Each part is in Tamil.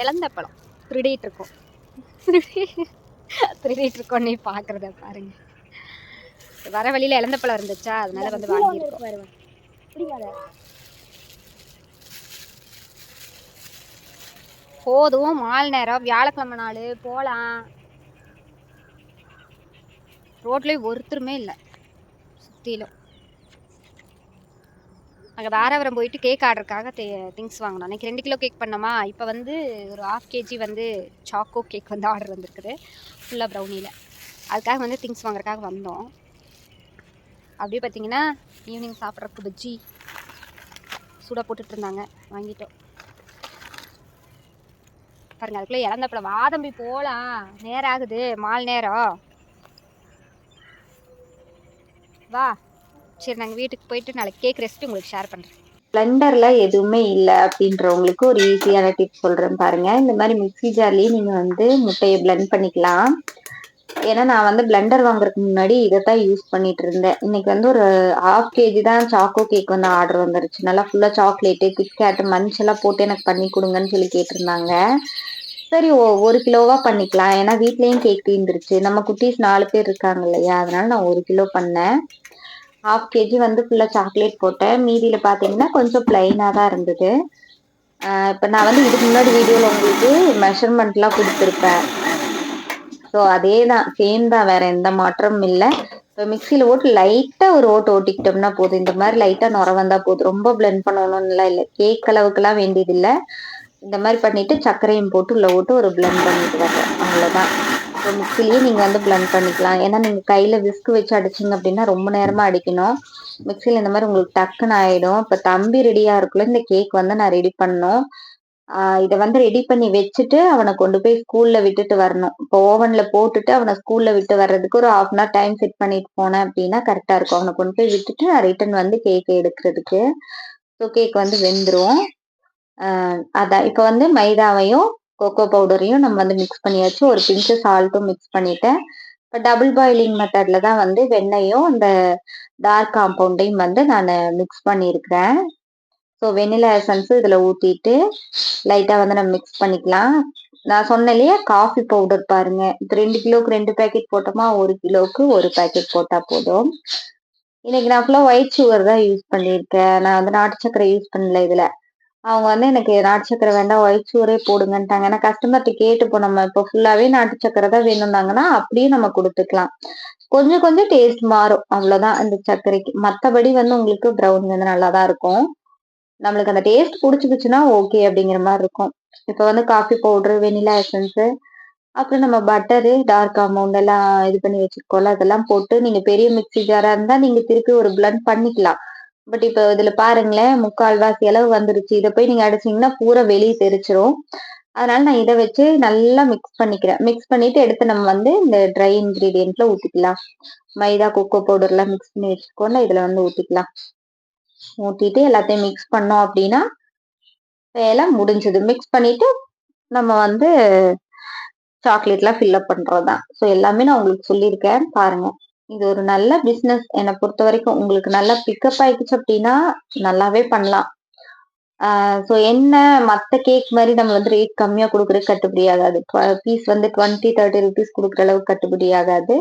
இழந்த பழம் திருடிட்டு இருக்கோம். திருடிட்டு இருக்கோம். நீ பாக்குறத பாருங்க. வர வழியில இழந்த பழம் இருந்துச்சா, அதனால வந்து வாங்கியிருக்கோம். போதும், மால் நேரம், வியாழக்கிழமை நாள் போலாம். ரோட்லயே ஒருத்தருமே இல்லை சுத்திலும். அங்கே தாராபுரம் போயிட்டு கேக் ஆர்டருக்காக திங்ஸ் வாங்கணும். அன்றைக்கி 2 கிலோ கேக் பண்ணோமா, இப்போ வந்து ஒரு 1/2 kg வந்து சாக்கோ கேக் வந்து ஆர்டர் வந்திருக்குது ஃபுல்லாக ப்ரௌனியில். அதுக்காக வந்து திங்ஸ் வாங்குறதுக்காக வந்தோம். அப்படியே பார்த்தீங்கன்னா ஈவினிங் சாப்பிட்றதுக்கு பஜ்ஜி சூடாக போட்டுட்டு இருந்தாங்க, வாங்கிட்டோம். பாருங்க, அதுக்குள்ளே இழந்தப்பழம் வாதம்பி போகலாம், நேரம் ஆகுது, மால் நேரம். வா, சரி நாங்கள் வீட்டுக்கு போயிட்டு நாளைக்கு கேக் ரெசிபி உங்களுக்கு ஷேர் பண்ணுறேன். பிளெண்டர்ல எதுவுமே இல்லை அப்படின்றவங்களுக்கு ஒரு ஈஸியான டிப்ஸ் சொல்றேன் பாருங்க. இந்த மாதிரி மிக்ஸி ஜார்லயே நீங்க வந்து முட்டையை பிளெண்ட் பண்ணிக்கலாம். ஏன்னா நான் வந்து பிளெண்டர் வாங்குறதுக்கு முன்னாடி இதைத்தான் யூஸ் பண்ணிட்டு இருந்தேன். இன்னைக்கு வந்து ஒரு 1/2 kg தான் சாக்கோ கேக் வந்து ஆர்டர் வந்துருச்சு. நல்லா ஃபுல்லா சாக்லேட்டு, கிட்கேட், மஞ்ச் எல்லாம் போட்டு எனக்கு பண்ணி கொடுங்கன்னு சொல்லி கேட்டிருந்தாங்க. சரி 1 கிலோவா பண்ணிக்கலாம், ஏன்னா வீட்லயும் கேக் தீர்ந்துருச்சு. நம்ம குட்டீஸ் 4 பேர் இருக்காங்க இல்லையா, அதனால நான் 1 கிலோ பண்ணேன். 1/2 kg வந்து ஃபுல்லா சாக்லேட் போட்டேன். மீதியில பாத்தீங்கன்னா கொஞ்சம் பிளைனா தான் இருந்தது. இப்ப நான் வந்து இதுக்கு முன்னாடி வீடியோல உங்களுக்கு மெஷர்மெண்ட் எல்லாம் கொடுத்துருப்பேன். ஸோ அதே தான், சேம் தான், வேற எந்த மாற்றமும் இல்லை. இப்போ மிக்சியில போட்டு லைட்டா ஒரு ஓட்டிக்கிட்டோம்னா போதும். இந்த மாதிரி லைட்டா நுர வந்தா போதும், ரொம்ப பிளெண்ட் பண்ணணும்னுலாம் இல்லை. கேக் அளவுக்குலாம் வேண்டியது இல்லை. இந்த மாதிரி பண்ணிட்டு சர்க்கரையும் போட்டு உள்ள போட்டு ஒரு பிளெண்ட் பண்ணிட்டு வரேன், அவ்வளவுதான். இப்போ மிக்சிலேயே நீங்க வந்து பிளெண்ட் பண்ணிக்கலாம். ஏன்னா நீங்க கையில விஸ்க் வச்சு அடிச்சிங்க அப்படின்னா ரொம்ப நேரமா அடிக்கணும். மிக்சியில் இந்த மாதிரி உங்களுக்கு டக்குன்னு ஆயிடும். இப்போ தம்பி ரெடியா இருக்குள்ள இந்த கேக் வந்து நான் ரெடி பண்ணணும். இதை வந்து ரெடி பண்ணி வச்சுட்டு அவனை கொண்டு போய் ஸ்கூல்ல விட்டுட்டு வரணும். இப்போ ஓவன்ல போட்டுட்டு அவனை ஸ்கூல்ல விட்டு வர்றதுக்கு ஒரு 1/2 hour டைம் செட் பண்ணிட்டு போனேன் அப்படின்னா கரெக்டா இருக்கும். அவனை கொண்டு போய் விட்டுட்டு நான் ரிட்டர்ன் வந்து கேக் எடுக்கிறதுக்கு. ஸோ கேக் வந்து வெந்துடும். அதான் இப்போ வந்து மைதாவையும் கோகோ பவுடரையும் நம்ம வந்து மிக்ஸ் பண்ணியாச்சு. ஒரு பிஞ்சு சால்ட்டும் மிக்ஸ் பண்ணிட்டேன். இப்போ டபுள் பாயிலிங் மெத்தட்ல தான் வந்து வெண்ணையும் இந்த டார்க் காம்பவுண்டையும் வந்து நான் மிக்ஸ் பண்ணியிருக்கிறேன். ஸோ வெனிலா எசன்ஸ் இதில் ஊற்றிட்டு லைட்டாக வந்து நம்ம மிக்ஸ் பண்ணிக்கலாம். நான் சொன்னேன் இல்லையா, காஃபி பவுடர் பாருங்க. இப்போ 2 கிலோக்கு 2 பேக்கெட் போட்டோமா, 1 கிலோக்கு 1 பேக்கெட் போட்டால் போதும். இன்னைக்கு நான் ஃபுல்லாக ஒயிட் சுகர் தான் யூஸ் பண்ணியிருக்கேன். நான் வந்து நாட்டு சக்கரை யூஸ் பண்ணல இதில். அவங்க வந்து எனக்கு நாட்டு சக்கரை வேண்டாம், ஒயிட் சுகரே போடுங்கன்ட்டாங்க. ஏன்னா கஸ்டமர்கிட்ட கேட்டுப்போம், நம்ம இப்போ ஃபுல்லாவே நாட்டு சக்கரை தான் வேணும்னாங்கன்னா அப்படியே நம்ம கொடுத்துக்கலாம். கொஞ்சம் கொஞ்சம் டேஸ்ட் மாறும், அவ்வளவுதான் இந்த சர்க்கரைக்கு. மற்றபடி வந்து உங்களுக்கு ப்ரௌனி வந்து நல்லா தான் இருக்கும். நம்மளுக்கு அந்த டேஸ்ட் பிடிச்சிக்கிச்சுன்னா ஓகே அப்படிங்கிற மாதிரி இருக்கும். இப்போ வந்து காஃபி பவுடர், வெனிலா எசன்ஸ், அப்புறம் நம்ம பட்டரு, டார்க் அமௌண்ட் எல்லாம் இது பண்ணி வச்சிருக்கோம்ல, அதெல்லாம் போட்டு நீங்க பெரிய மிக்ஸி ஜாரா இருந்தா நீங்க திருப்பி ஒரு பிளண்ட் பண்ணிக்கலாம். பட் இப்போ இதுல பாருங்களேன், 3/4 அளவு வந்துருச்சு. இதை போய் நீங்க அடிச்சீங்கன்னா பூரா வெளியே தெரிச்சிரும். அதனால நான் இதை வச்சு நல்லா மிக்ஸ் பண்ணிக்கிறேன். மிக்ஸ் பண்ணிட்டு எடுத்து நம்ம வந்து இந்த ட்ரை இன்கிரீடியன்ட்ல ஊத்திக்கலாம். மைதா, கோகோ பவுடர் எல்லாம் மிக்ஸ் பண்ணி வச்சுக்கோன்னா இதுல வந்து ஊத்திக்கலாம். ஊத்திட்டு எல்லாத்தையும் மிக்ஸ் பண்ணோம் அப்படின்னா வேலை முடிஞ்சது. மிக்ஸ் பண்ணிட்டு நம்ம வந்து சாக்லேட்லாம் ஃபில்அப் பண்றதுதான். ஸோ எல்லாமே நான் உங்களுக்கு சொல்லியிருக்கேன் பாருங்க. இது ஒரு நல்ல பிசினஸ் என்னை பொறுத்த வரைக்கும். உங்களுக்கு நல்லா பிக்கப் ஆயிடுச்சு அப்படின்னா நல்லாவே பண்ணலாம். ஸோ என்ன, மற்ற கேக் மாதிரி நம்ம வந்து ரேட் கம்மியா கொடுக்குறது கட்டுப்படி ஆகாது. பீஸ் வந்து 20-30 ருபீஸ் கொடுக்குற அளவுக்கு கட்டுப்படி ஆகாது.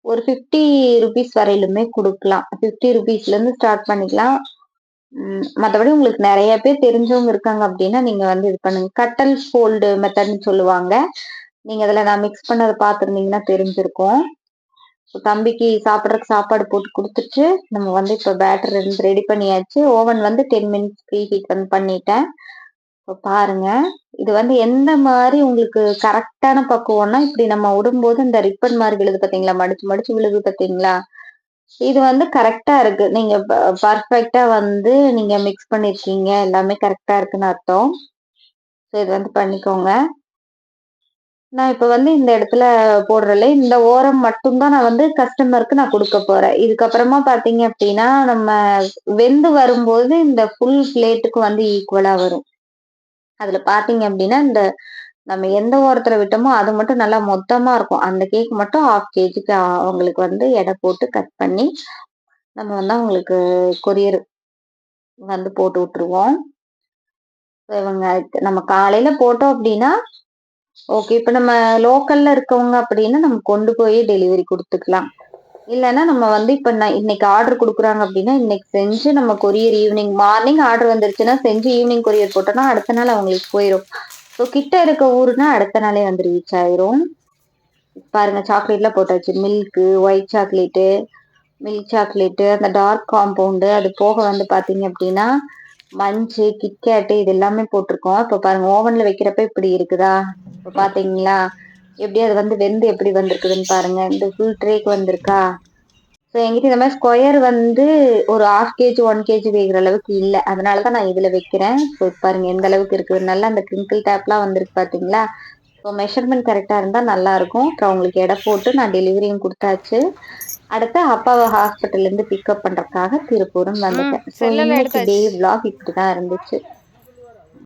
ஒரு 50 ருபீஸ் வரையிலுமே கொடுக்கலாம். 50 ருபீஸ்ல இருந்து ஸ்டார்ட் பண்ணிக்கலாம். மற்றபடி உங்களுக்கு நிறைய பேர் தெரிஞ்சவங்க இருக்காங்க அப்படின்னா நீங்க வந்து இது பண்ணுங்க. கட்டல் ஃபோல்டு மெத்தட்னு சொல்லுவாங்க. நீங்க அதுல நான் மிக்ஸ் பண்ணதை பார்த்துருந்தீங்கன்னா தெரிஞ்சிருக்கும். தம்பிக்கு சாப்பிட்றதுக்கு சாப்பாடு போட்டு கொடுத்துட்டு நம்ம வந்து இப்போ பேட்டர் ரெடி பண்ணியாச்சு. ஓவன் வந்து 10 minutes ப்ரீ ஹீட் வந்து பண்ணிட்டேன். இப்போ பாருங்க, இது வந்து எந்த மாதிரி உங்களுக்கு கரெக்டான பக்குவம்னா, இப்படி நம்ம விடும்போது இந்த ரிப்பன் மாதிரி விழுது பார்த்தீங்களா, மடிச்சு மடிச்சு விழுது பார்த்தீங்களா, இது வந்து கரெக்டா இருக்கு. நீங்க பர்ஃபெக்டா வந்து நீங்க மிக்ஸ் பண்ணிருக்கீங்க, எல்லாமே கரெக்டா இருக்குன்னு அர்த்தம். ஸோ இது வந்து பண்ணிக்கோங்க. நான் இப்ப வந்து இந்த இடத்துல போடுறல இந்த ஓரம் மட்டும்தான் நான் வந்து கஸ்டமருக்கு நான் கொடுக்க போறேன். இதுக்கப்புறமா பாத்தீங்க அப்படின்னா நம்ம வெந்து வரும்போது இந்த ஃபுல் பிளேட்டுக்கு வந்து ஈக்குவலா வரும். அதுல பாத்தீங்க அப்படின்னா இந்த நம்ம எந்த ஓரத்துல விட்டோமோ அது மட்டும் நல்லா மொத்தமா இருக்கும். அந்த கேக் மட்டும் 1/2 kgக்கு அவங்களுக்கு வந்து எடை போட்டு கட் பண்ணி நம்ம வந்து அவங்களுக்கு கொரியர் வந்து போட்டு விட்டுருவோம். இவங்க நம்ம காலையில போட்டோம் அப்படின்னா ஓகே. இப்ப நம்ம லோக்கல்ல இருக்கவங்க அப்படின்னா நம்ம கொண்டு போய் டெலிவரி குடுத்துக்கலாம். இல்லன்னா நம்ம வந்து இப்ப நான் இன்னைக்கு ஆர்டர் குடுக்குறாங்க அப்படின்னா, இன்னைக்கு செஞ்சு நம்ம கொரியர் ஈவினிங் மார்னிங் ஆர்டர் வந்துருச்சுன்னா, செஞ்சு ஈவினிங் கொரியர் போட்டோம்னா, அடுத்த நாள் அவங்களுக்கு போயிரும். ஸோ கிட்ட இருக்க ஊருன்னா அடுத்த நாளே வந்து ரீச் ஆயிரும். பாருங்க சாக்லேட்லாம் போட்டாச்சு. Milk, white chocolate, milk chocolate, அந்த டார்க் காம்பவுண்டு, அது போக வந்து பார்த்தீங்க அப்படின்னா, மன்ச்சு, கிட்கேட்டு இது எல்லாமே போட்டிருக்கோம். இப்ப பாருங்க ஓவன்ல வைக்கிறப்ப இப்படி இருக்குதா? இப்ப பார்த்தீங்களா? எப்படி அது வந்து வெந்து எப்படி வந்திருக்குதுன்னு பாருங்க. இந்த ஃபுல் ட்ரேக்கு வந்திருக்கா? ஸோ என்கிட்ட இந்த மாரி ஸ்கொயர் வந்து ஒரு 1/2 கேஜி, 1 கேஜி வேகுற அளவுக்கு இல்ல. அதனால தான் நான் இதுல வைக்கிறேன். ஸோ பாருங்க எந்த அளவுக்கு இருக்குது. நல்லா அந்த கிரிங்கிள் டேப்லாம் வந்திருக்கு பார்த்தீங்களா? ஸோ மெஷர்மென்ட் கரெக்ட்டா இருந்தா நல்லாருக்கும். அப்புறம் உங்களுக்கு எடை போட்டு நான் டெலிவரியும் குடுத்தாச்சு. அடுத்து அப்பாவ ஹாஸ்பிட்டல்லேருந்து பிக்கப் பண்றதுக்காக திருப்பூரும் வந்துட்டேன். ஸோ செல்லில் இன்னைக்கு டே எடுத்தாச்சு. விளாக் இப்படிதான் இருந்துச்சு.